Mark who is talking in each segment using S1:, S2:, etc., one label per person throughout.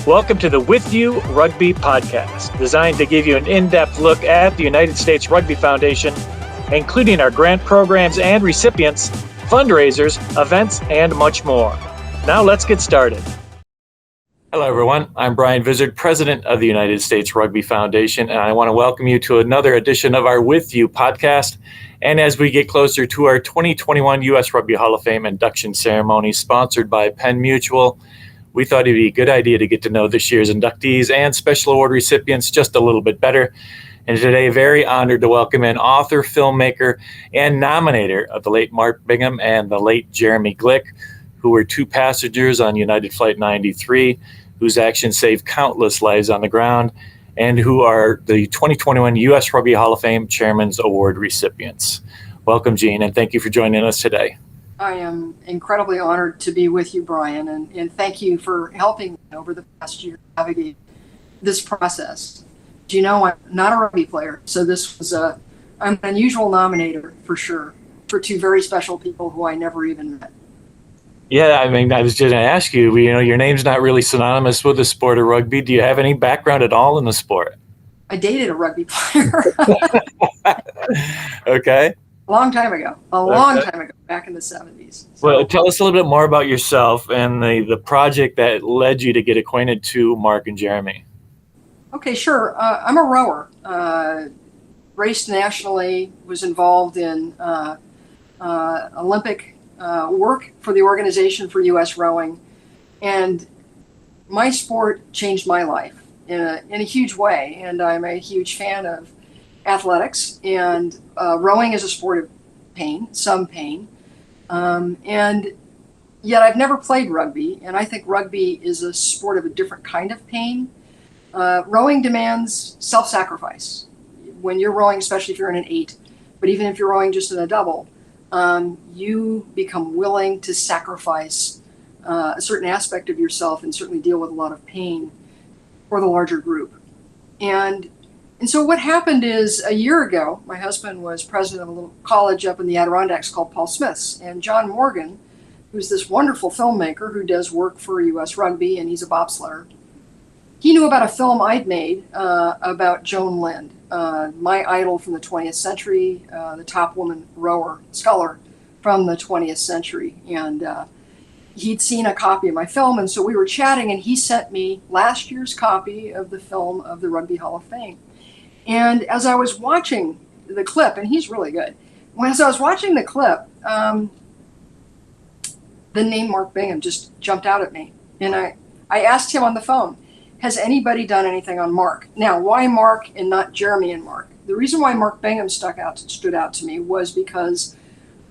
S1: Welcome to the With You Rugby Podcast, designed to give you an in-depth look at the United States Rugby Foundation, including our grant programs and recipients, fundraisers, events, and much more. Now let's get started. Hello, everyone. I'm Brian Vizard, President of the United States Rugby Foundation, and I want to welcome you to another edition of our With You podcast. And as we get closer to our 2021 U.S. Rugby Hall of Fame induction ceremony, sponsored by Penn Mutual, we thought it'd be a good idea to get to know this year's inductees and special award recipients just a little bit better. And today, very honored to welcome in author, filmmaker, and nominator of the late Mark Bingham and the late Jeremy Glick, who were two passengers on United Flight 93, whose actions saved countless lives on the ground, and who are the 2021 U.S. Rugby Hall of Fame Chairman's Award recipients. Welcome, Gene, and thank you for joining us today.
S2: I am incredibly honored to be with you, Brian, and thank you for helping me over the past year navigate this process. Do you know I'm not a rugby player, so this was I'm an unusual nominator for sure, for two very special people who I never even met.
S1: Yeah, I mean, I was just going to ask you, your name's not really synonymous with the sport of rugby. Do you have any background at all in the sport?
S2: I dated a rugby player.
S1: Okay.
S2: A long time ago, back in the 70s. So,
S1: well, tell us a little bit more about yourself and the project that led you to get acquainted to Mark and Jeremy.
S2: Okay, sure. I'm a rower. Raced nationally, was involved in Olympic work for the Organization for U.S. Rowing. And my sport changed my life in a huge way. And I'm a huge fan of athletics, and rowing is a sport of pain, some pain. And yet I've never played rugby, and I think rugby is a sport of a different kind of pain. Rowing demands self-sacrifice. When you're rowing, especially if you're in an 8, but even if you're rowing just in a double, you become willing to sacrifice a certain aspect of yourself and certainly deal with a lot of pain for the larger group. And so what happened is, a year ago, my husband was president of a little college up in the Adirondacks called Paul Smith's, and John Morgan, who's this wonderful filmmaker who does work for U.S. Rugby, and he's a bobsledder, he knew about a film I'd made about Joan Lind, my idol from the 20th century, the top woman rower, sculler from the 20th century. And he'd seen a copy of my film, and so we were chatting, and he sent me last year's copy of the film of the Rugby Hall of Fame. And as I was watching the clip, and he's really good, as I was watching the clip, the name Mark Bingham just jumped out at me. And I asked him on the phone, has anybody done anything on Mark? Now, why Mark and not Jeremy and Mark? The reason why Mark Bingham stood out to me was because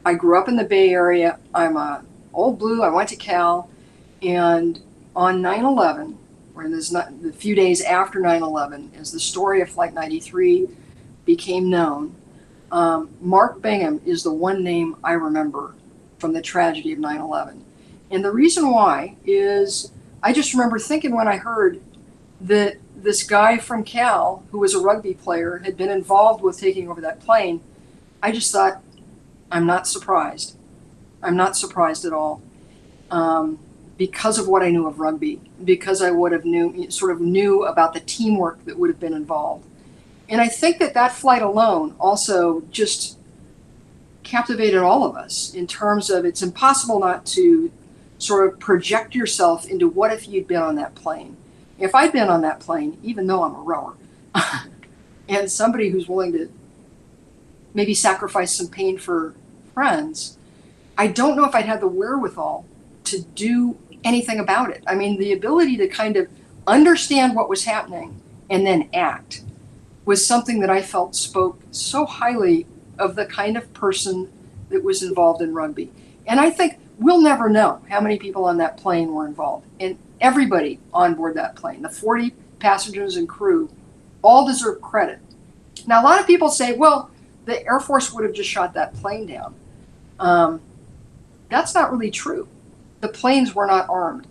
S2: I grew up in the Bay Area. I'm a old blue. I went to Cal. And on 9/11, the few days after 9/11, as the story of Flight 93 became known, Mark Bingham is the one name I remember from the tragedy of 9/11. And the reason why is I just remember thinking when I heard that this guy from Cal, who was a rugby player, had been involved with taking over that plane, I just thought, I'm not surprised. I'm not surprised at all. Because of what I knew of rugby, because I would have knew about the teamwork that would have been involved. And I think that flight alone also just captivated all of us in terms of it's impossible not to sort of project yourself into what if you'd been on that plane. If I'd been on that plane, even though I'm a rower, and somebody who's willing to maybe sacrifice some pain for friends, I don't know if I'd had the wherewithal to do anything about it. I mean, the ability to kind of understand what was happening and then act was something that I felt spoke so highly of the kind of person that was involved in rugby. And I think we'll never know how many people on that plane were involved. And everybody on board that plane, the 40 passengers and crew, all deserve credit. Now, a lot of people say, well, the Air Force would have just shot that plane down. That's not really true. The planes were not armed.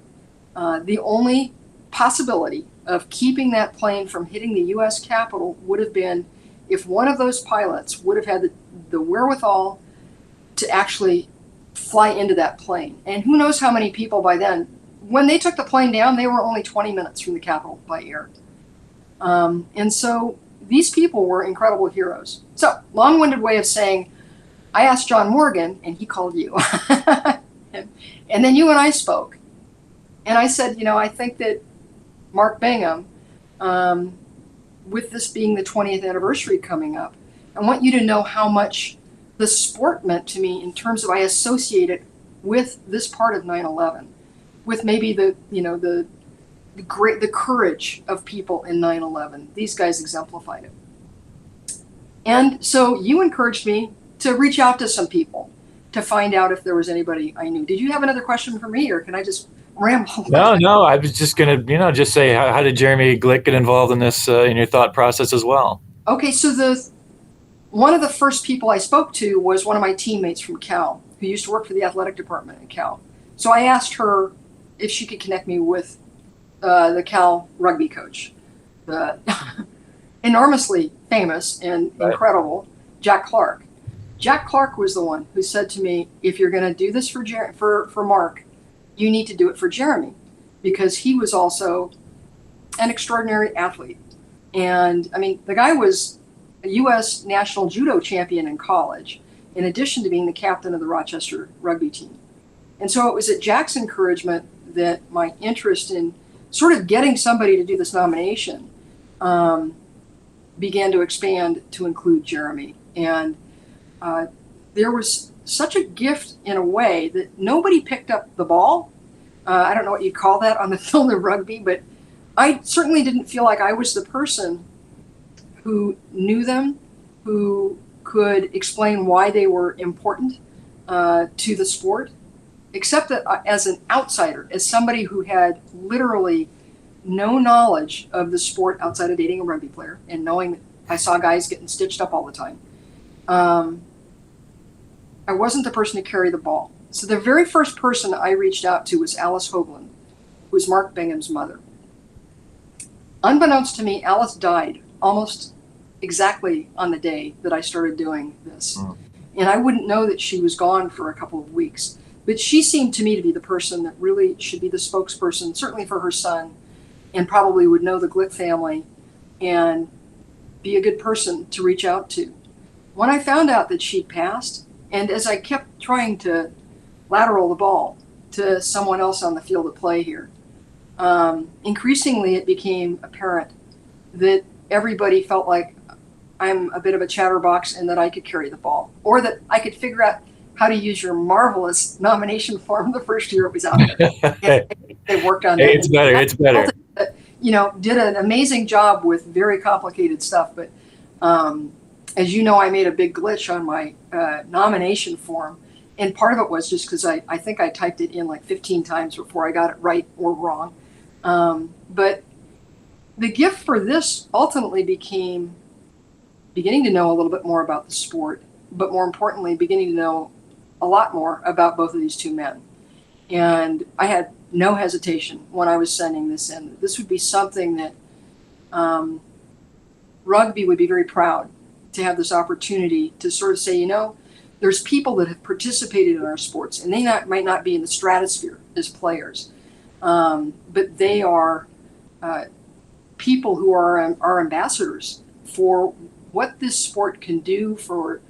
S2: The only possibility of keeping that plane from hitting the U.S. Capitol would have been if one of those pilots would have had the wherewithal to actually fly into that plane. And who knows how many people by then when they took the plane down, they were only 20 minutes from the Capitol by air. And so these people were incredible heroes. So, long-winded way of saying, I asked John Morgan, and he called you. and then you and I spoke. And I said, I think that Mark Bingham, with this being the 20th anniversary coming up, I want you to know how much the sport meant to me in terms of I associate it with this part of 9/11, with maybe the courage of people in 9/11. These guys exemplified it. And so you encouraged me to reach out to some people to find out if there was anybody I knew. Did you have another question for me, or can I just ramble?
S1: No, I was just going to, just say, how did Jeremy Glick get involved in this, in your thought process as well?
S2: Okay, so one of the first people I spoke to was one of my teammates from Cal, who used to work for the athletic department at Cal. So I asked her if she could connect me with the Cal rugby coach, the enormously famous and incredible Jack Clark. Jack Clark was the one who said to me, if you're going to do this for Mark, you need to do it for Jeremy, because he was also an extraordinary athlete. And I mean, the guy was a U.S. national judo champion in college, in addition to being the captain of the Rochester rugby team. And so it was at Jack's encouragement that my interest in sort of getting somebody to do this nomination began to expand to include Jeremy. And there was such a gift in a way that nobody picked up the ball. I don't know what you'd call that on the field of rugby, but I certainly didn't feel like I was the person who knew them, who could explain why they were important to the sport, except that as an outsider, as somebody who had literally no knowledge of the sport outside of dating a rugby player and knowing that I saw guys getting stitched up all the time. I wasn't the person to carry the ball. So the very first person I reached out to was Alice Hoagland, who was Mark Bingham's mother. Unbeknownst to me, Alice died almost exactly on the day that I started doing this. And I wouldn't know that she was gone for a couple of weeks. But she seemed to me to be the person that really should be the spokesperson, certainly for her son, and probably would know the Glick family and be a good person to reach out to. When I found out that she'd passed, and as I kept trying to lateral the ball to someone else on the field of play here, increasingly it became apparent that everybody felt like I'm a bit of a chatterbox and that I could carry the ball, or that I could figure out how to use your marvelous nomination form the first year it was out there. They worked on that.
S1: It's better.
S2: Did an amazing job with very complicated stuff, but as you know, I made a big glitch on my nomination form, and part of it was just because I think I typed it in like 15 times before I got it right or wrong. But the gift for this ultimately became beginning to know a little bit more about the sport, but more importantly, beginning to know a lot more about both of these two men. And I had no hesitation when I was sending this in. This would be something that rugby would be very proud to have this opportunity to sort of say, there's people that have participated in our sports, and they might not be in the stratosphere as players, but they are people who are our ambassadors for what this sport can do for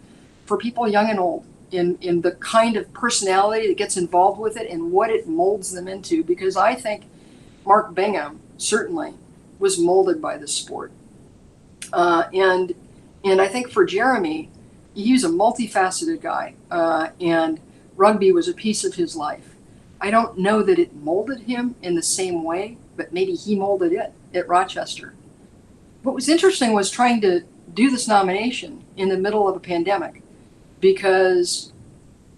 S2: people young and old, in the kind of personality that gets involved with it and what it molds them into. Because I think Mark Bingham certainly was molded by this sport. And I think for Jeremy, he's a multifaceted guy, and rugby was a piece of his life. I don't know that it molded him in the same way, but maybe he molded it at Rochester. What was interesting was trying to do this nomination in the middle of a pandemic, because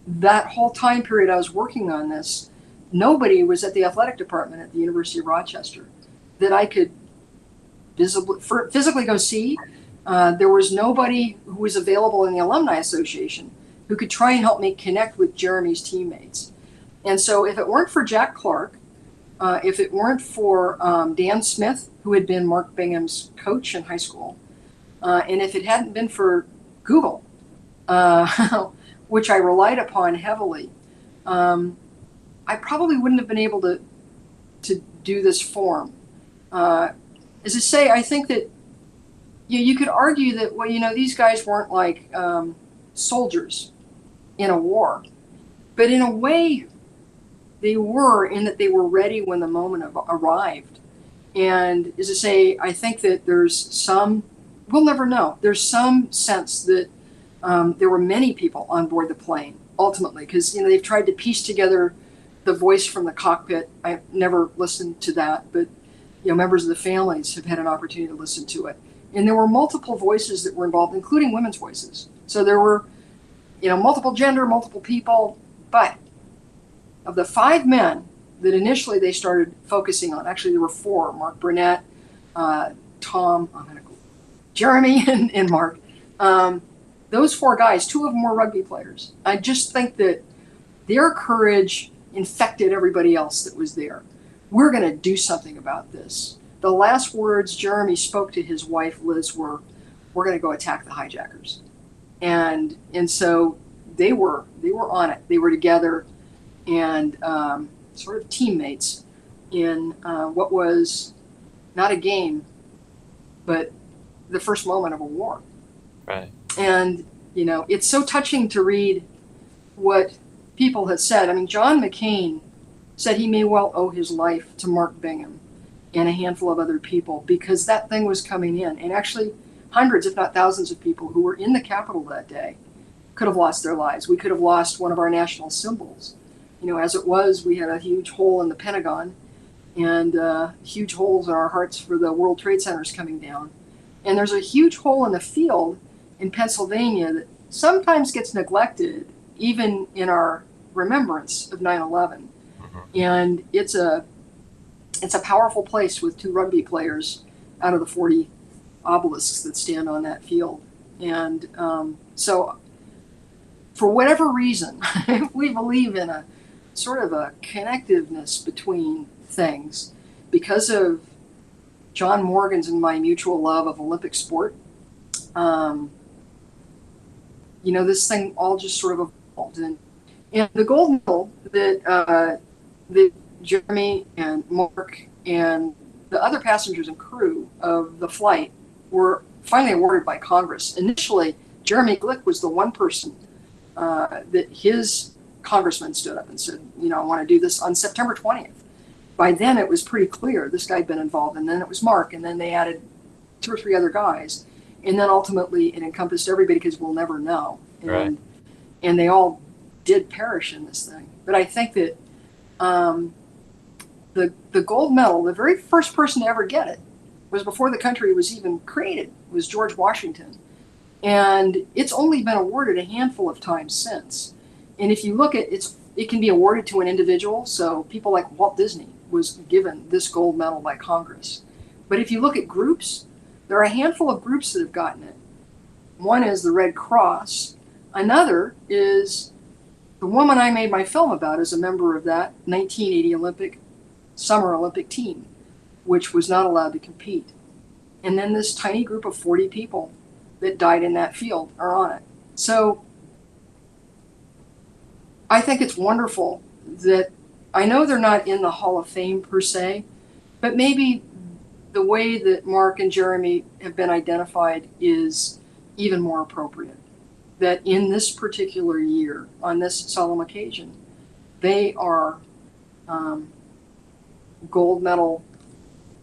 S2: that whole time period I was working on this, nobody was at the athletic department at the University of Rochester that I could physically go see. There was nobody who was available in the Alumni Association who could try and help me connect with Jeremy's teammates. And so if it weren't for Jack Clark, if it weren't for Dan Smith, who had been Mark Bingham's coach in high school, and if it hadn't been for Google, which I relied upon heavily, I probably wouldn't have been able to to do this form. As I say, I think that you could argue that, well, these guys weren't like soldiers in a war, but in a way they were, in that they were ready when the moment arrived. And as I say, I think that we'll never know, there's some sense that there were many people on board the plane ultimately, because they've tried to piece together the voice from the cockpit. I've never listened to that, but members of the families have had an opportunity to listen to it. And there were multiple voices that were involved, including women's voices. So there were, multiple gender, multiple people. But of the 5 men that initially they started focusing on, actually there were 4, Mark Burnett, Jeremy and Mark. Those 4 guys, 2 of them were rugby players. I just think that their courage infected everybody else that was there. We're going to do something about this. The last words Jeremy spoke to his wife, Liz, were, we're going to go attack the hijackers. And so they were on it. They were together and sort of teammates in what was not a game, but the first moment of a war.
S1: Right.
S2: And, it's so touching to read what people had said. I mean, John McCain said he may well owe his life to Mark Bingham and a handful of other people, because that thing was coming in. And actually, hundreds, if not thousands of people who were in the Capitol that day could have lost their lives. We could have lost one of our national symbols. As it was, we had a huge hole in the Pentagon and huge holes in our hearts for the World Trade Centers coming down. And there's a huge hole in the field in Pennsylvania that sometimes gets neglected, even in our remembrance of 9/11. And it's a powerful place with 2 rugby players out of the 40 obelisks that stand on that field. And so for whatever reason, we believe in a sort of a connectiveness between things because of John Morgan's and my mutual love of Olympic sport. This thing all just sort of evolved. And the gold medal that Jeremy and Mark and the other passengers and crew of the flight were finally awarded by Congress. Initially, Jeremy Glick was the one person that his congressman stood up and said, I want to do this on September 20th. By then, it was pretty clear this guy had been involved, and then it was Mark, and then they added 2 or 3 other guys. And then ultimately, it encompassed everybody because we'll never know.
S1: Right.
S2: And they all did perish in this thing. But I think that the gold medal, the very first person to ever get it, was before the country was even created, was George Washington. And it's only been awarded a handful of times since. And if you look at it can be awarded to an individual. So people like Walt Disney was given this gold medal by Congress. But if you look at groups, there are a handful of groups that have gotten it. One is the Red Cross. Another is the woman I made my film about is a member of that 1980 Summer Olympic team, which was not allowed to compete. And then this tiny group of 40 people that died in that field are on it. So I think it's wonderful that, I know they're not in the Hall of Fame per se, but maybe the way that Mark and Jeremy have been identified is even more appropriate. That in this particular year, on this solemn occasion, they are gold medal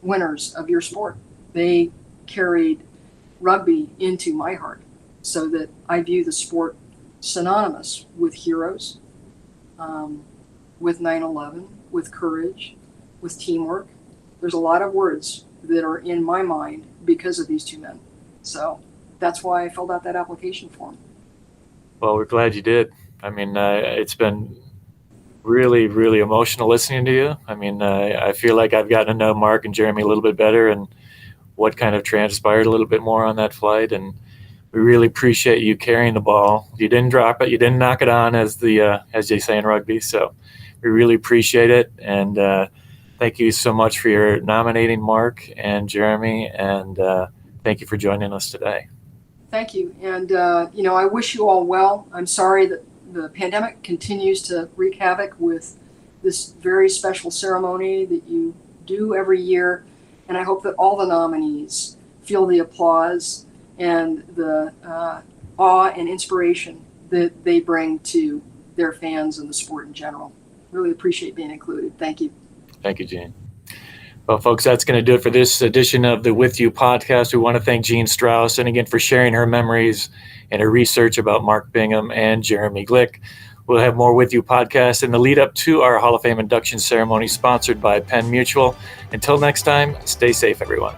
S2: winners of your sport. They carried rugby into my heart, so that I view the sport synonymous with heroes, with 9/11, with courage, with teamwork. There's a lot of words that are in my mind because of these 2 men. So that's why I filled out that application form.
S1: Well, we're glad you did. I mean, it's been really, really emotional listening to you. I mean, I feel like I've gotten to know Mark and Jeremy a little bit better and what kind of transpired a little bit more on that flight. And we really appreciate you carrying the ball. You didn't drop it. You didn't knock it on, as they say in rugby. So we really appreciate it. And thank you so much for your nominating Mark and Jeremy. And thank you for joining us today.
S2: Thank you. And, I wish you all well. I'm sorry that the pandemic continues to wreak havoc with this very special ceremony that you do every year. And I hope that all the nominees feel the applause and the awe and inspiration that they bring to their fans and the sport in general. Really appreciate being included. Thank you.
S1: Thank you, Gene. Well, folks, that's going to do it for this edition of the With You podcast. We want to thank Jean Strauss, and again, for sharing her memories and her research about Mark Bingham and Jeremy Glick. We'll have more With You podcasts in the lead up to our Hall of Fame induction ceremony, sponsored by Penn Mutual. Until next time, stay safe, everyone.